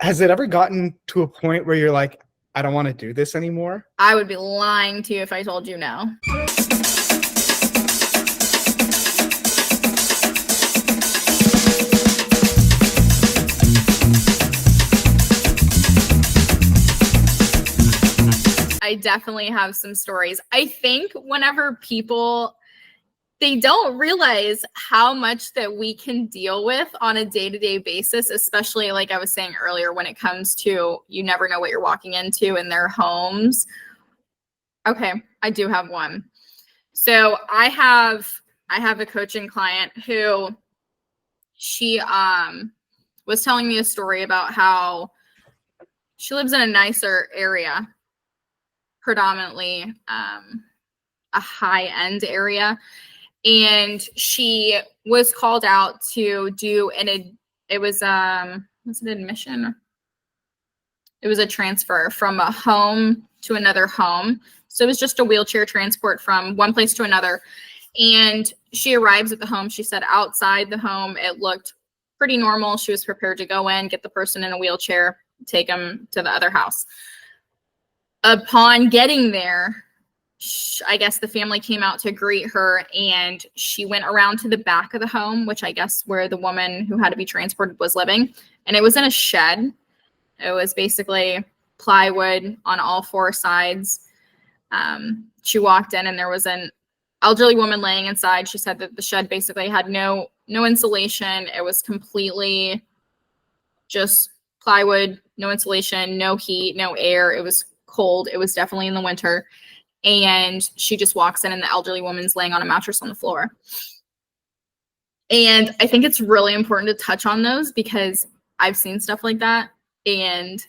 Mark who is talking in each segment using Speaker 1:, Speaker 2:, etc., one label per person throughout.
Speaker 1: Has it ever gotten to a point where you're like, I don't want to do this anymore?
Speaker 2: I would be lying to you if I told you no. I definitely have some stories. I think whenever people, they don't realize how much that we can deal with on a day-to-day basis, especially like I was saying earlier, when it comes to, you never know what you're walking into in their homes. Okay, I do have one. So I have a coaching client who she was telling me a story about how she lives in a nicer area, predominantly a high-end area. And she was called out to do it was an admission? It was a transfer from a home to another home. So it was just a wheelchair transport from one place to another. And she arrives at the home. She said outside the home, it looked pretty normal. She was prepared to go in, get the person in a wheelchair, take them to the other house. Upon getting there, I guess the family came out to greet her, and she went around to the back of the home, which I guess where the woman who had to be transported was living. And it was in a shed. It was basically plywood on all four sides. She walked in and there was an elderly woman laying inside. She said that the shed basically had no insulation. It was completely just plywood, no insulation, no heat, no air. It was cold. It was definitely in the winter. And she just walks in and the elderly woman's laying on a mattress on the floor. And I think it's really important to touch on those because I've seen stuff like that and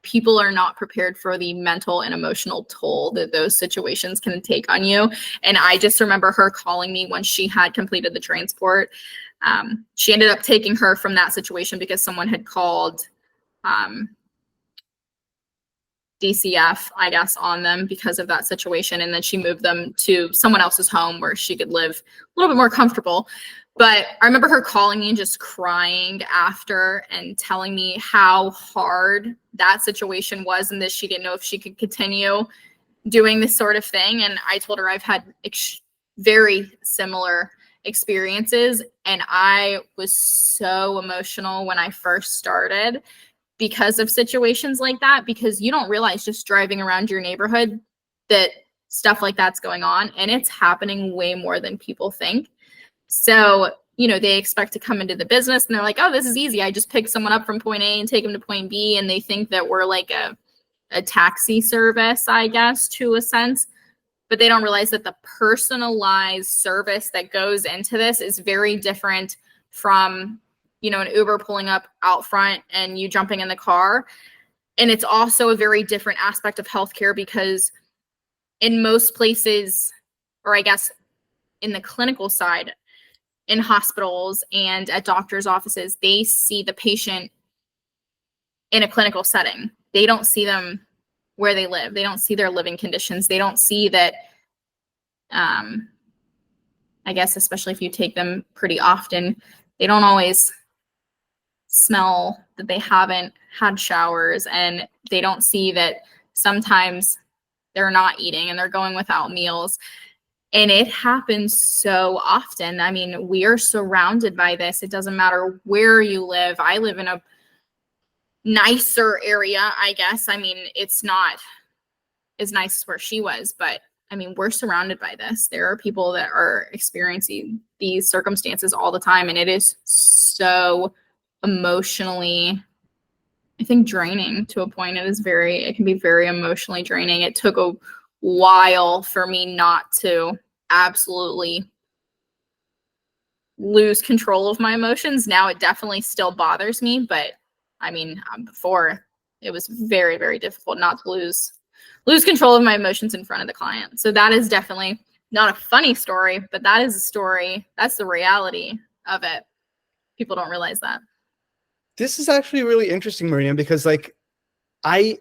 Speaker 2: people are not prepared for the mental and emotional toll that those situations can take on you. And I just remember her calling me when she had completed the transport. She ended up taking her from that situation because someone had called DCF, I guess, on them because of that situation. And then she moved them to someone else's home where she could live a little bit more comfortable. But I remember her calling me and just crying after and telling me how hard that situation was and that she didn't know if she could continue doing this sort of thing. And I told her I've had very similar experiences. And I was so emotional when I first started because of situations like that, because you don't realize just driving around your neighborhood that stuff like that's going on, and it's happening way more than people think. So, they expect to come into the business and they're like, oh, this is easy. I just pick someone up from point A and take them to point B. And they think that we're like a taxi service, I guess, to a sense, but they don't realize that the personalized service that goes into this is very different from an Uber pulling up out front and you jumping in the car. And it's also a very different aspect of healthcare because in most places, or I guess in the clinical side, in hospitals and at doctors' offices, they see the patient in a clinical setting. They don't see them where they live. They don't see their living conditions. They don't see that, I guess, especially if you take them pretty often, they don't always smell that they haven't had showers, and they don't see that sometimes they're not eating and they're going without meals. And it happens so often. I mean, we are surrounded by this. It doesn't matter where you live. I live in a nicer area, I guess. I mean, it's not as nice as where she was, but I mean, we're surrounded by this. There are people that are experiencing these circumstances all the time, and it is so emotionally, I think, draining to a point. It can be very emotionally draining. It took a while for me not to absolutely lose control of my emotions. Now it definitely still bothers me, but I mean, before it was very, very difficult not to lose control of my emotions in front of the client. So that is definitely not a funny story, but that is a story. That's the reality of it. People don't realize that.
Speaker 1: This is actually really interesting, Marina, because I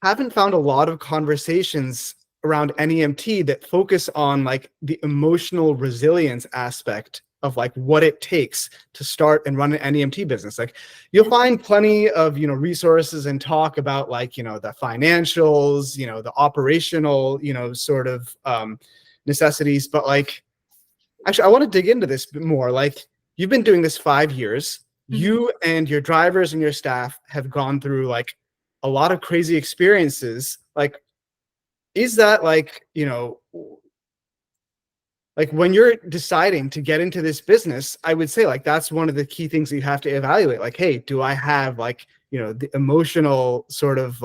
Speaker 1: haven't found a lot of conversations around NEMT that focus on the emotional resilience aspect of like what it takes to start and run an NEMT business. Like you'll find plenty of, resources and talk about like, the financials, the operational, sort of necessities. But like, actually, I want to dig into this a bit more. Like you've been doing this 5 years. You and your drivers and your staff have gone through like a lot of crazy experiences. Like, is that like, like when you're deciding to get into this business, I would say like that's one of the key things that you have to evaluate. Like, hey, do I have like, the emotional sort of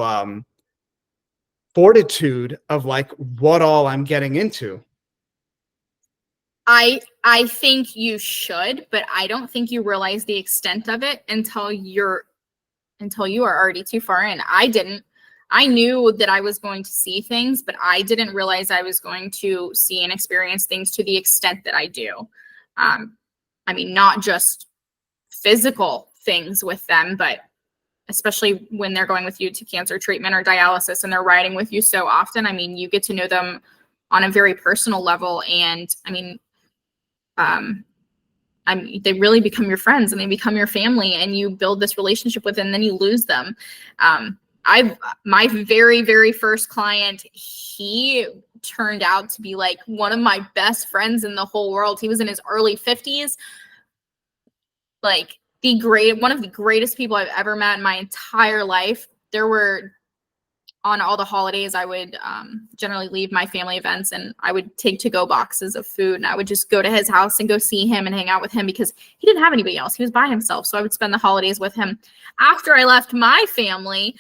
Speaker 1: fortitude of like what all I'm getting into?
Speaker 2: I think you should, but I don't think you realize the extent of it until you are already too far in. I didn't. I knew that I was going to see things, but I didn't realize I was going to see and experience things to the extent that I do. I mean, not just physical things with them, but especially when they're going with you to cancer treatment or dialysis and they're riding with you so often. I mean, you get to know them on a very personal level. And they really become your friends and they become your family and you build this relationship with them and then you lose them. My very, very first client, he turned out to be like one of my best friends in the whole world. He was in his early 50s, like one of the greatest people I've ever met in my entire life. There were, on all the holidays, I would generally leave my family events and I would take to-go boxes of food and I would just go to his house and go see him and hang out with him because he didn't have anybody else. He was by himself. So I would spend the holidays with him after I left my family,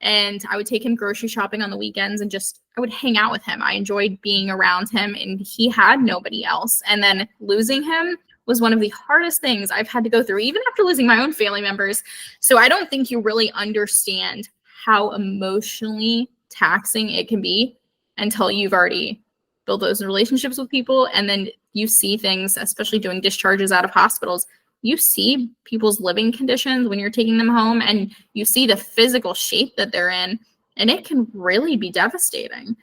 Speaker 2: and I would take him grocery shopping on the weekends and I would hang out with him. I enjoyed being around him and he had nobody else. And then losing him was one of the hardest things I've had to go through, even after losing my own family members. So I don't think you really understand how emotionally taxing it can be until you've already built those relationships with people. And then you see things, especially doing discharges out of hospitals, you see people's living conditions when you're taking them home and you see the physical shape that they're in, and it can really be devastating.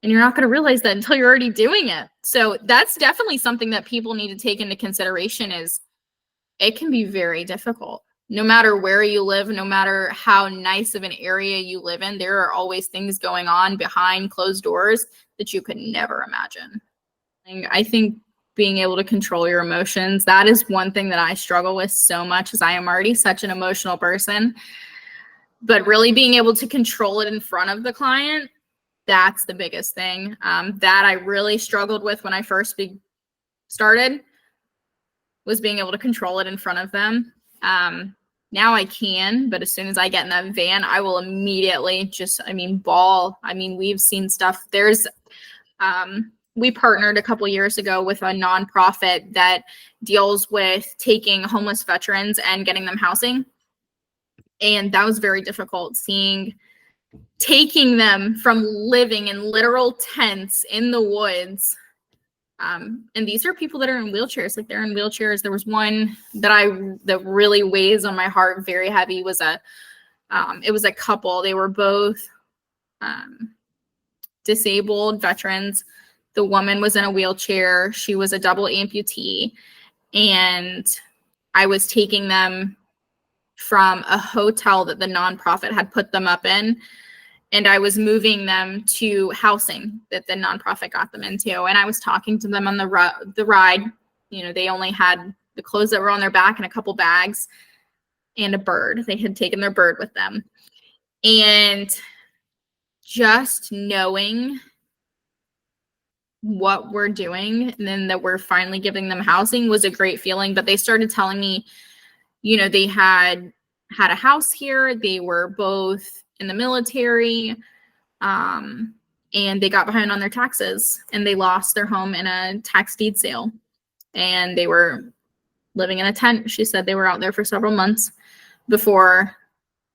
Speaker 2: And you're not going to realize that until you're already doing it. So that's definitely something that people need to take into consideration. Is it can be very difficult. No matter where you live, no matter how nice of an area you live in, there are always things going on behind closed doors that you could never imagine. And I think being able to control your emotions, that is one thing that I struggle with so much, as I am already such an emotional person. But really being able to control it in front of the client, that's the biggest thing that I really struggled with when I first started, was being able to control it in front of them. Now I can, but as soon as I get in that van, I will immediately bawl. We've seen stuff. We partnered a couple years ago with a nonprofit that deals with taking homeless veterans and getting them housing. And that was very difficult, taking them from living in literal tents in the woods. And these are people that are in wheelchairs, like they're in wheelchairs. There was one that really weighs on my heart very heavy. It was a couple. They were both disabled veterans. The woman was in a wheelchair. She was a double amputee. And I was taking them from a hotel that the nonprofit had put them up in. And I was moving them to housing that the nonprofit got them into. And I was talking to them on the ride. They only had the clothes that were on their back and a couple bags and a bird. They had taken their bird with them. And just knowing what we're doing and then that we're finally giving them housing was a great feeling. But they started telling me, they had a house here. They were both in the military, and they got behind on their taxes and they lost their home in a tax deed sale, and they were living in a tent. She said they were out there for several months before,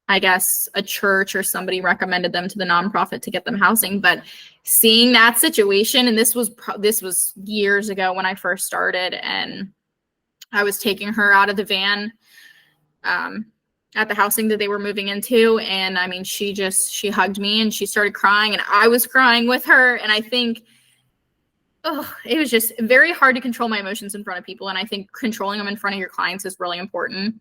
Speaker 2: I guess, a church or somebody recommended them to the nonprofit to get them housing. But seeing that situation, and this was years ago when I first started, and I was taking her out of the van at the housing that they were moving into. And she hugged me and she started crying and I was crying with her. And I think it was just very hard to control my emotions in front of people. And I think controlling them in front of your clients is really important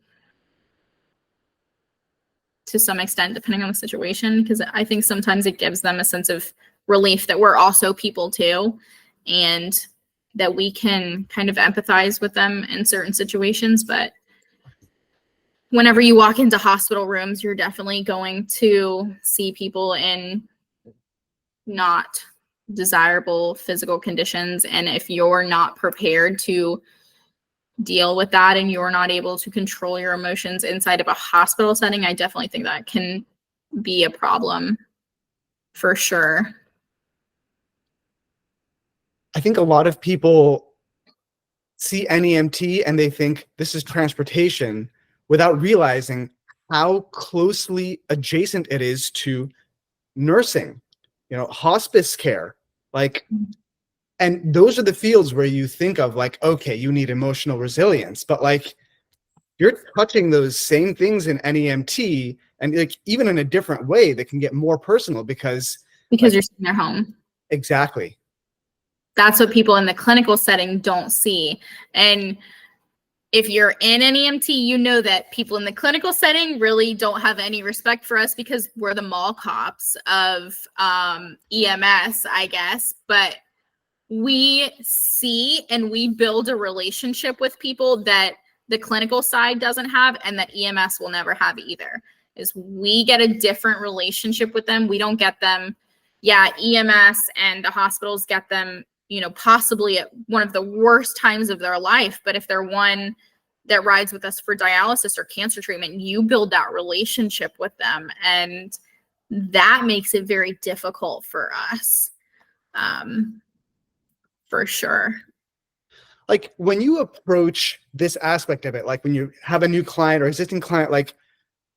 Speaker 2: to some extent, depending on the situation, because I think sometimes it gives them a sense of relief that we're also people too, and that we can kind of empathize with them in certain situations. But whenever you walk into hospital rooms, you're definitely going to see people in not desirable physical conditions. And if you're not prepared to deal with that and you're not able to control your emotions inside of a hospital setting, I definitely think that can be a problem for sure.
Speaker 1: I think a lot of people see NEMT and they think this is transportation without realizing how closely adjacent it is to nursing, hospice care, like, and those are the fields where you think of like, okay, you need emotional resilience, but like you're touching those same things in NEMT, and like even in a different way that can get more personal because
Speaker 2: like, you're sitting at home.
Speaker 1: Exactly.
Speaker 2: That's what people in the clinical setting don't see. And if you're in NEMT, you know that people in the clinical setting really don't have any respect for us because we're the mall cops of EMS, I guess. But we see and we build a relationship with people that the clinical side doesn't have and that EMS will never have either. Is we get a different relationship with them. We don't get them. Yeah, EMS and the hospitals get them, possibly at one of the worst times of their life. But if they're one that rides with us for dialysis or cancer treatment, you build that relationship with them. And that makes it very difficult for us. For sure.
Speaker 1: Like when you approach this aspect of it, like when you have a new client or existing client, like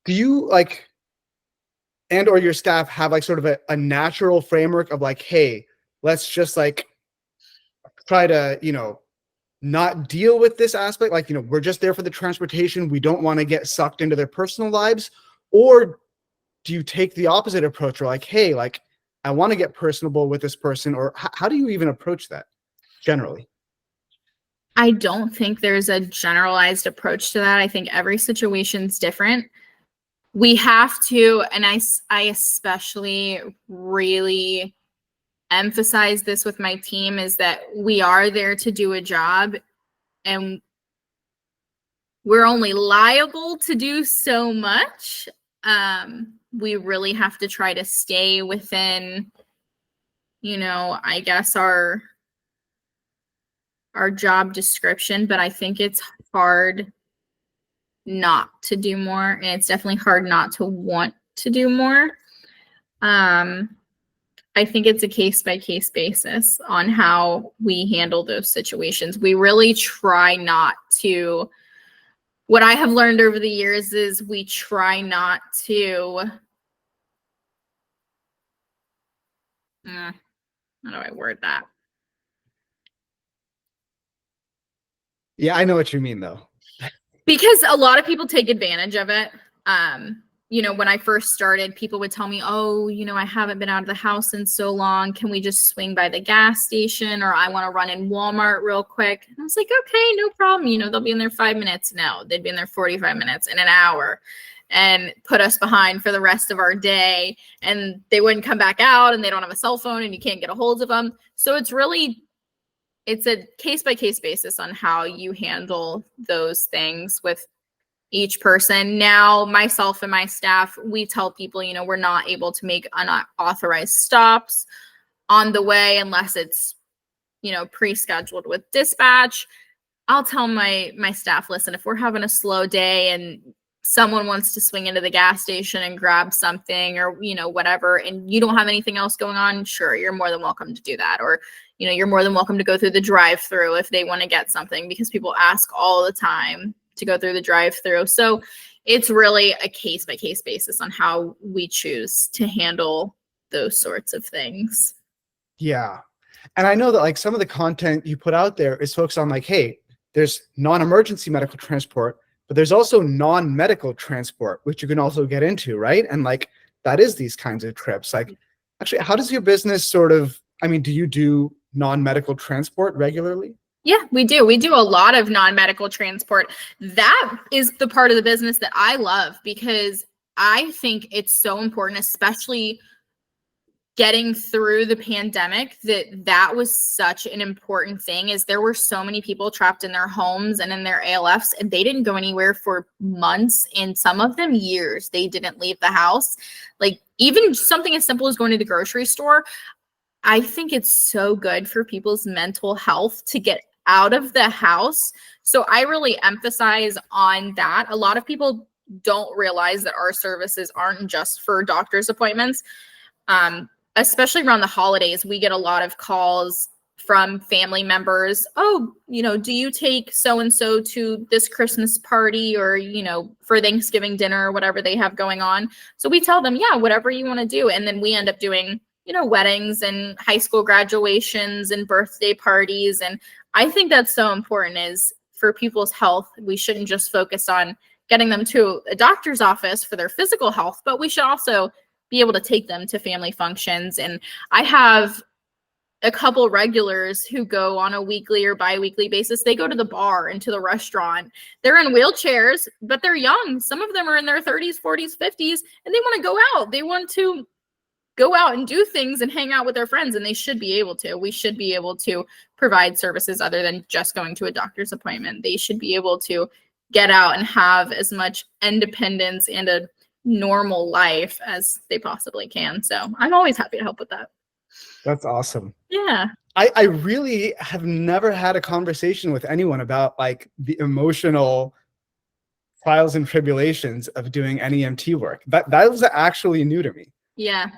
Speaker 1: do you like, and or your staff have like sort of a natural framework of like, hey, let's just like try to, not deal with this aspect. Like, we're just there for the transportation. We don't want to get sucked into their personal lives. Or do you take the opposite approach? Or like, hey, like I want to get personable with this person, or how do you even approach that generally?
Speaker 2: I don't think there's a generalized approach to that. I think every situation's different. We have to, and I especially really emphasize this with my team, is that we are there to do a job and we're only liable to do so much. We really have to try to stay within, I guess our job description, but I think it's hard not to do more, and it's definitely hard not to want to do more. I think it's a case-by-case basis on how we handle those situations. We really try not to, what I have learned over the years is we try not to, how do I word that?
Speaker 1: Yeah, I know what you mean though.
Speaker 2: Because a lot of people take advantage of it. When I first started, people would tell me, oh, I haven't been out of the house in so long. Can we just swing by the gas station? Or I want to run in Walmart real quick. And I was like, okay, no problem. They'll be in there 5 minutes. No, they'd be in there 45 minutes in an hour and put us behind for the rest of our day. And they wouldn't come back out and they don't have a cell phone and you can't get a hold of them. So it's a case-by-case basis on how you handle those things with each person. Now, myself and my staff, we tell people, we're not able to make unauthorized stops on the way unless it's, pre-scheduled with dispatch. I'll tell my staff, listen, if we're having a slow day and someone wants to swing into the gas station and grab something or, whatever, and you don't have anything else going on, sure, you're more than welcome to do that. Or, you're more than welcome to go through the drive-through if they want to get something, because people ask all the time to go through the drive-through. So it's really a case-by-case basis on how we choose to handle those sorts of things.
Speaker 1: Yeah. And I know that like some of the content you put out there is focused on like, hey, there's non-emergency medical transport, but there's also non-medical transport, which you can also get into, right? And like, that is these kinds of trips. Like, actually, how does your business sort of, do you do non-medical transport regularly?
Speaker 2: Yeah, we do. We do a lot of non-medical transport. That is the part of the business that I love because I think it's so important, especially getting through the pandemic, that was such an important thing. Is there were so many people trapped in their homes and in their ALFs, and they didn't go anywhere for months, and some of them years. They didn't leave the house. Like even something as simple as going to the grocery store, I think it's so good for people's mental health to get out of the house. So I really emphasize on that. A lot of people don't realize that our services aren't just for doctor's appointments. Especially around the holidays, we get a lot of calls from family members. Oh, do you take so-and-so to this Christmas party or, for Thanksgiving dinner or whatever they have going on? So we tell them, yeah, whatever you want to do. And then we end up doing, weddings and high school graduations and birthday parties. And I think that's so important is for people's health. We shouldn't just focus on getting them to a doctor's office for their physical health, but we should also be able to take them to family functions. And I have a couple regulars who go on a weekly or bi-weekly basis. They go to the bar and to the restaurant. They're in wheelchairs, but they're young. Some of them are in their 30s, 40s, 50s, and they want to go out. They want to go out and do things and hang out with their friends, and they should be able to. We should be able to provide services other than just going to a doctor's appointment. They should be able to get out and have as much independence and a normal life as they possibly can. So I'm always happy to help with that.
Speaker 1: That's awesome.
Speaker 2: Yeah.
Speaker 1: I really have never had a conversation with anyone about like the emotional trials and tribulations of doing NEMT work. That was actually new to me.
Speaker 2: Yeah.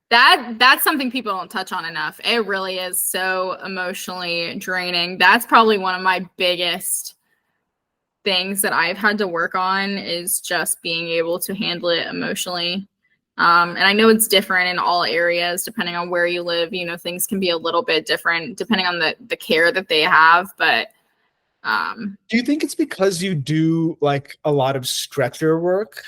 Speaker 2: That's something people don't touch on enough. It really is so emotionally draining. That's probably one of my biggest things that I've had to work on is just being able to handle it emotionally. And I know it's different in all areas, depending on where you live, things can be a little bit different depending on the care that they have. But
Speaker 1: do you think it's because you do like a lot of stretcher work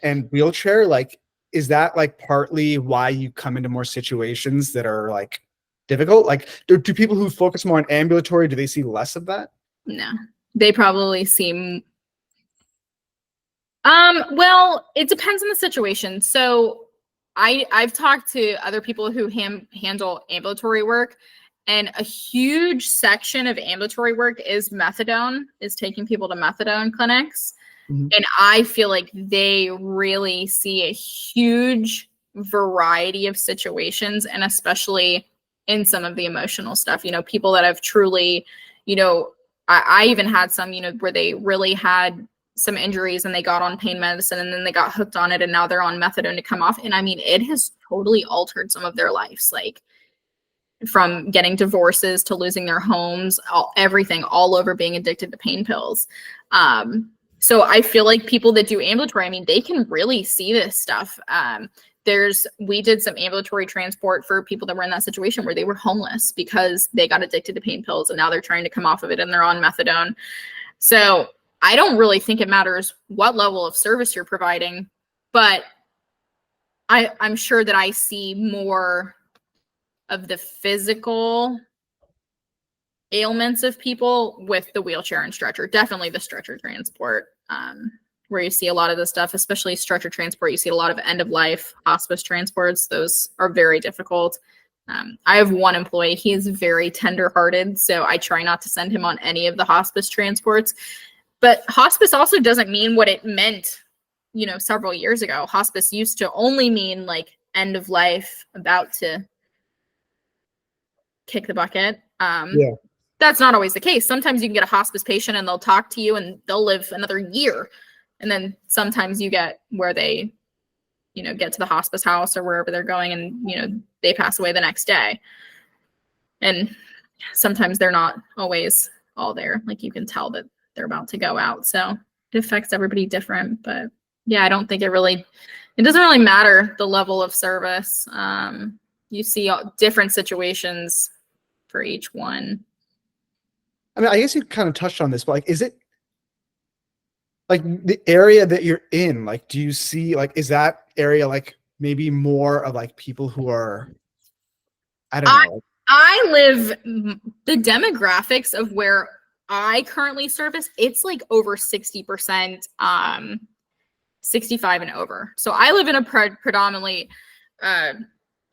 Speaker 1: and wheelchair? Like, is that like partly why you come into more situations that are like difficult? Like, do people who focus more on ambulatory, do they see less of that?
Speaker 2: No. They probably seem, well, it depends on the situation. So I've talked to other people who handle ambulatory work, and a huge section of ambulatory work is methadone, is taking people to methadone clinics. Mm-hmm. And I feel like they really see a huge variety of situations, and especially in some of the emotional stuff, people that have truly, I even had some, where they really had some injuries and they got on pain medicine and then they got hooked on it and now they're on methadone to come off. And I mean, it has totally altered some of their lives, like from getting divorces to losing their homes, everything, all over being addicted to pain pills. So I feel like people that do ambulatory, I mean, they can really see this stuff. We did some ambulatory transport for people that were in that situation where they were homeless because they got addicted to pain pills and now they're trying to come off of it and they're on methadone. So I don't really think it matters what level of service you're providing, but I'm sure that I see more of the physical ailments of people with the wheelchair and stretcher, definitely the stretcher transport. Where you see a lot of this stuff, especially stretcher transport. You see a lot of end of life hospice transports. Those are very difficult. I have one employee, he is very tender hearted. So I try not to send him on any of the hospice transports, but hospice also doesn't mean what it meant, several years ago. Hospice used to only mean like end of life, about to kick the bucket. Yeah. That's not always the case. Sometimes you can get a hospice patient and they'll talk to you and they'll live another year. And then sometimes you get where they, get to the hospice house or wherever they're going and, they pass away the next day. And sometimes they're not always all there. Like you can tell that they're about to go out. So it affects everybody different. But yeah, I don't think it doesn't really matter the level of service. You see different situations for each one.
Speaker 1: I mean, I guess you kind of touched on this, but like, is it like the area that you're in? Like, do you see, like, is that area like maybe more of like people who are, I don't know.
Speaker 2: The demographics of where I currently service, it's like over 60%, 65 and over. So I live in a predominantly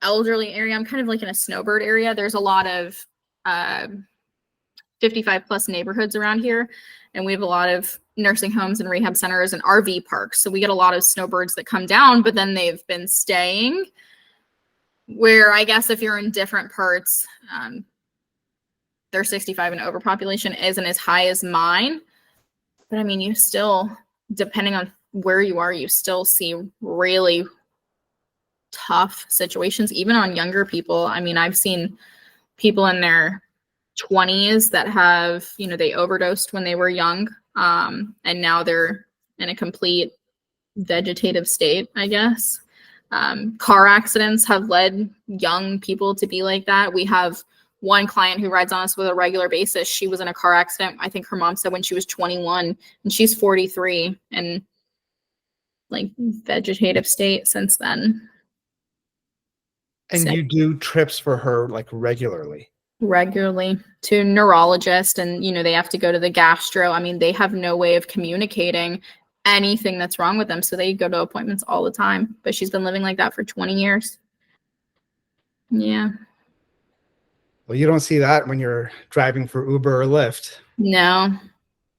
Speaker 2: elderly area. I'm kind of like in a snowbird area. There's a lot of 55 plus neighborhoods around here. And we have a lot of nursing homes and rehab centers and RV parks. So we get a lot of snowbirds that come down, but then they've been staying where I guess if you're in different parts, their 65 and over population isn't as high as mine. But I mean, you still, depending on where you are, you still see really tough situations, even on younger people. I mean, I've seen people in their 20s that have, they overdosed when they were young. And now they're in a complete vegetative state, I guess. Car accidents have led young people to be like that. We have one client who rides on us with a regular basis. She was in a car accident, I think her mom said when she was 21, and she's 43 and like vegetative state since then.
Speaker 1: And you do trips for her like regularly
Speaker 2: To neurologist, and they have to go to the gastro. I mean, they have no way of communicating anything that's wrong with them, so they go to appointments all the time. But she's been living like that for 20 years. Yeah.
Speaker 1: Well, you don't see that when you're driving for Uber or Lyft.
Speaker 2: No,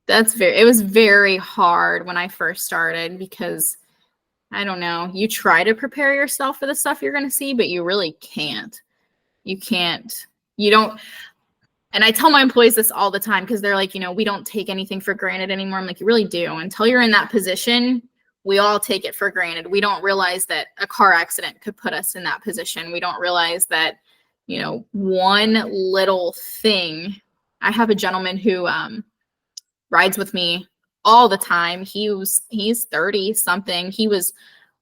Speaker 2: it was very hard when I first started because I don't know, you try to prepare yourself for the stuff you're going to see, but you really can't. You don't. And I tell my employees this all the time because they're like, we don't take anything for granted anymore. I'm like, you really do. Until you're in that position, we all take it for granted. We don't realize that a car accident could put us in that position. We don't realize that, one little thing. I have a gentleman who rides with me all the time. He's 30 something. He was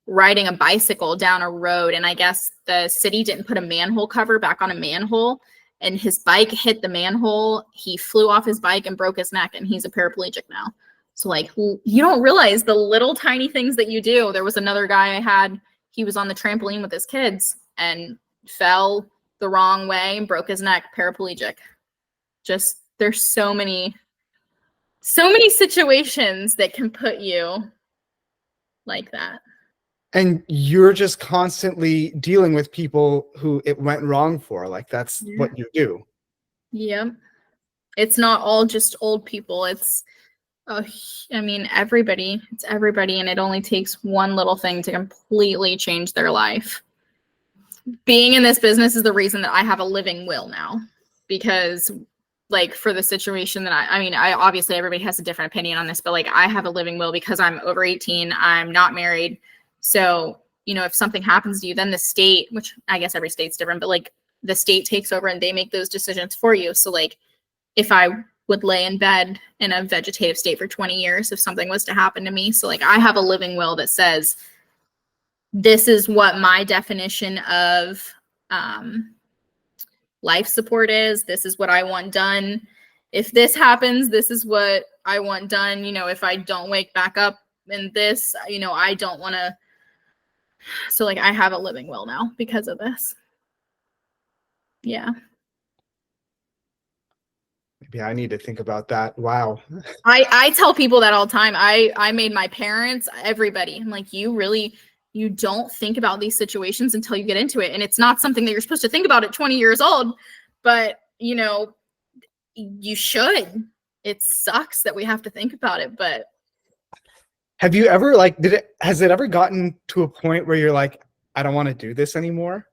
Speaker 2: riding a bicycle down a road, and I guess the city didn't put a manhole cover back on a manhole, and his bike hit the manhole. He flew off his bike and broke his neck, and he's a paraplegic now. So like, you don't realize the little tiny things that you do. There was another guy I had, he was on the trampoline with his kids and fell the wrong way and broke his neck, paraplegic. Just, there's so many situations that can put you like that.
Speaker 1: And you're just constantly dealing with people who it went wrong for. Like, that's what you do.
Speaker 2: Yeah. It's not all just old people. It's, everybody. It's everybody. And it only takes one little thing to completely change their life. Being in this business is the reason that I have a living will now. Because like for the situation that I obviously everybody has a different opinion on this, but like I have a living will because I'm over 18, I'm not married. So, if something happens to you, then the state, which I guess every state's different, but like the state takes over and they make those decisions for you. So like if I would lay in bed in a vegetative state for 20 years, if something was to happen to me. So like I have a living will that says, this is what my definition of life support is. This is what I want done. If this happens, this is what I want done. If I don't wake back up in this, I don't want to. So like I have a living will now because of this. Yeah.
Speaker 1: Maybe I need to think about that. Wow.
Speaker 2: I tell people that all the time. I made my parents, everybody. I'm like, you don't think about these situations until you get into it. And it's not something that you're supposed to think about at 20 years old, but you should. It sucks that we have to think about it, but.
Speaker 1: Have you ever has it ever gotten to a point where you're like, I don't want to do this anymore?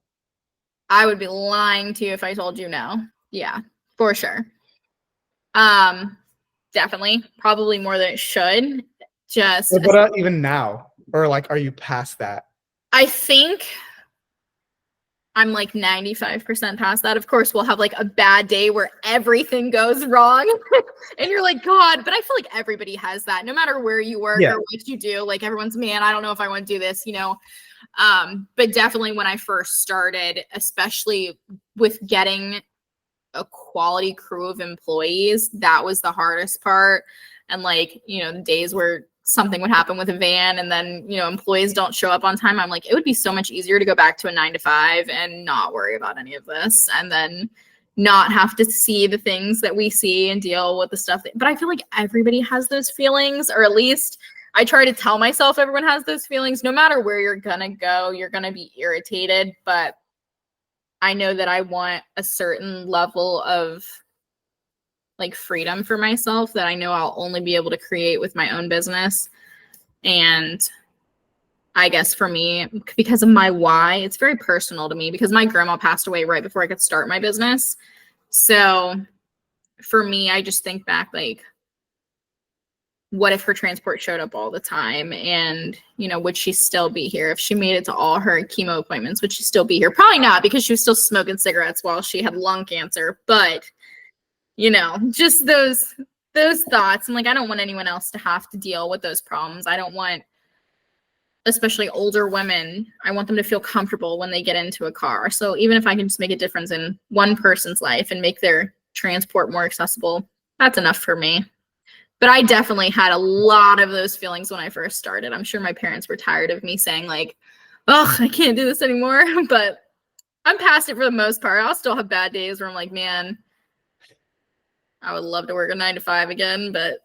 Speaker 2: I would be lying to you if I told you no. Yeah, for sure. Definitely, probably more than it should. Just
Speaker 1: but even now, or like, are you past that?
Speaker 2: I think I'm like 95% past that. Of course, we'll have like a bad day where everything goes wrong and you're like, God, but I feel like everybody has that no matter where you work or what you do. Like everyone's, man, I don't know if I want to do this, but definitely when I first started, especially with getting a quality crew of employees, that was the hardest part. And like, the days where something would happen with a van and then, employees don't show up on time, I'm like, it would be so much easier to go back to a 9 to 5 and not worry about any of this. And then not have to see the things that we see and deal with the stuff but I feel like everybody has those feelings, or at least I try to tell myself everyone has those feelings. No matter where you're gonna go, you're gonna be irritated, but I know that I want a certain level of like freedom for myself that I know I'll only be able to create with my own business. And I guess for me, because of my why, it's very personal to me because my grandma passed away right before I could start my business. So for me, I just think back, like, what if her transport showed up all the time? And, you know, would she still be here? If she made it to all her chemo appointments, would she still be here? Probably not, because she was still smoking cigarettes while she had lung cancer. But, you know, just those thoughts. And like, I don't want anyone else to have to deal with those problems. I don't want, especially older women, I want them to feel comfortable when they get into a car. So even if I can just make a difference in one person's life and make their transport more accessible, that's enough for me. But I definitely had a lot of those feelings when I first started. I'm sure my parents were tired of me saying like, oh, I can't do this anymore. But I'm past it for the most part. I'll still have bad days where I'm like, man, I would love to work a 9 to 5 again, but